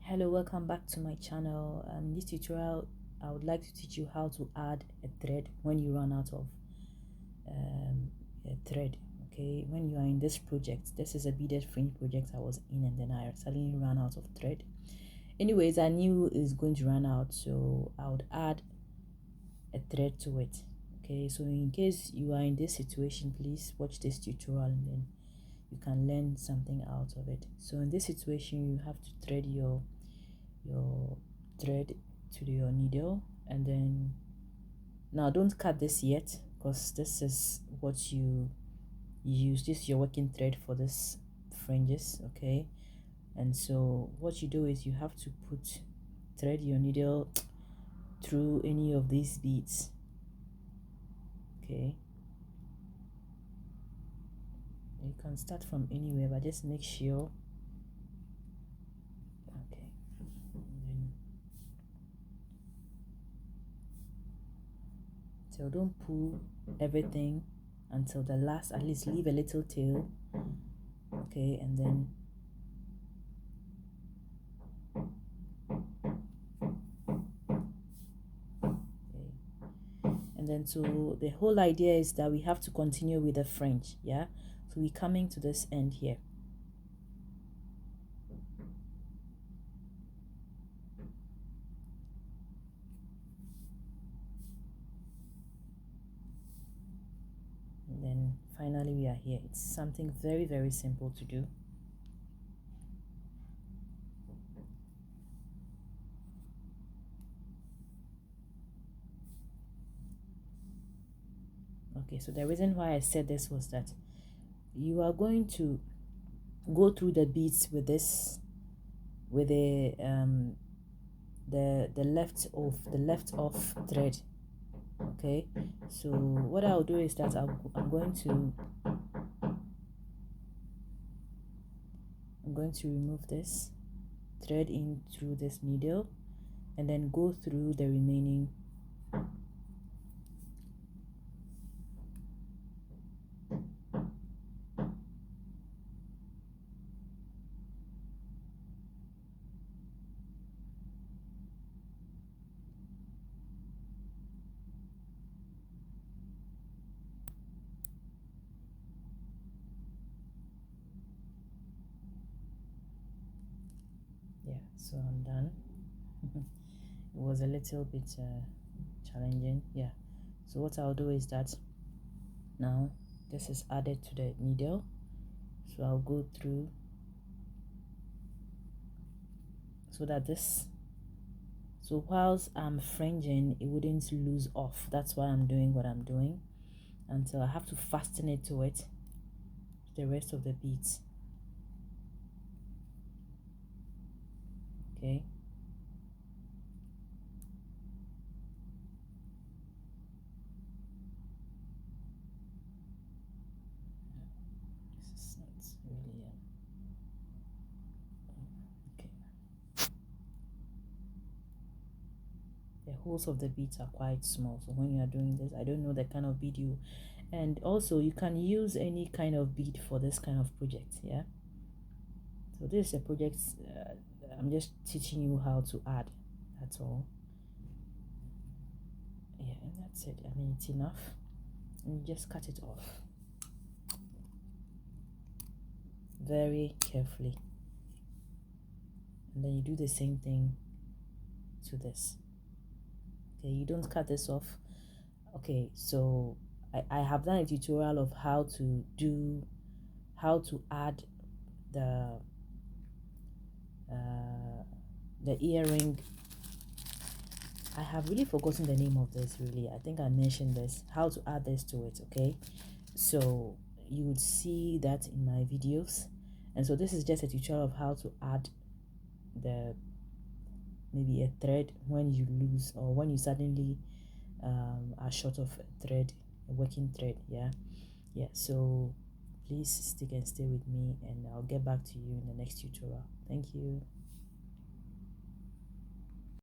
Hello, welcome back to my channel. In this tutorial I would like to teach you how to add a thread when you run out of a thread. Okay, when you are in this project, this is a beaded fringe project I was in, and then I suddenly ran out of thread. Anyways, I knew it's going to run out, so I would add a thread to it. Okay, so in case you are in this situation, please watch this tutorial and then you can learn something out of it. So in this situation, you have to thread your thread to your needle, and then now don't cut this yet, because this is what you use. This is your working thread for this fringes. Okay, and so what you do is you have to thread your needle through any of these beads. Okay, you can start from anywhere, but just make sure. Okay, and then, so don't pull everything until the last, at least leave a little tail. Okay, and then so the whole idea is that we have to continue with the fringe. Yeah, so we're coming to this end here. And then finally we are here. It's something very, very simple to do. Okay, so the reason why I said this was that you are going to go through the beads with this, with the left off thread. Okay, so what I'll do is that I'm going to remove this thread in through this needle, and then go through the remaining. Yeah, so I'm done. It was a little bit challenging. Yeah, so what I'll do is that now this is added to the needle, so I'll go through so that so whilst I'm fringing, it wouldn't lose off. That's why I'm doing what I'm doing until I have to fasten it to the rest of the beads. Okay, this is not really okay. The holes of the beads are quite small, so when you are doing this, I don't know the kind of bead you, and also you can use any kind of bead for this kind of project. Yeah, so this is a project, I'm just teaching you how to add, that's all. Yeah, and that's it. I mean, it's enough, and you just cut it off very carefully, and then you do the same thing to this. Okay, you don't cut this off. Okay, so I have done a tutorial of how to add the earring. I have really forgotten the name of this. Really, I think I mentioned this, how to add this to it. Okay, so you would see that in my videos, and so this is just a tutorial of how to add maybe a thread when you lose, or when you suddenly are short of a thread, a working thread. Yeah, so please stick and stay with me, and I'll get back to you in the next tutorial. Thank you.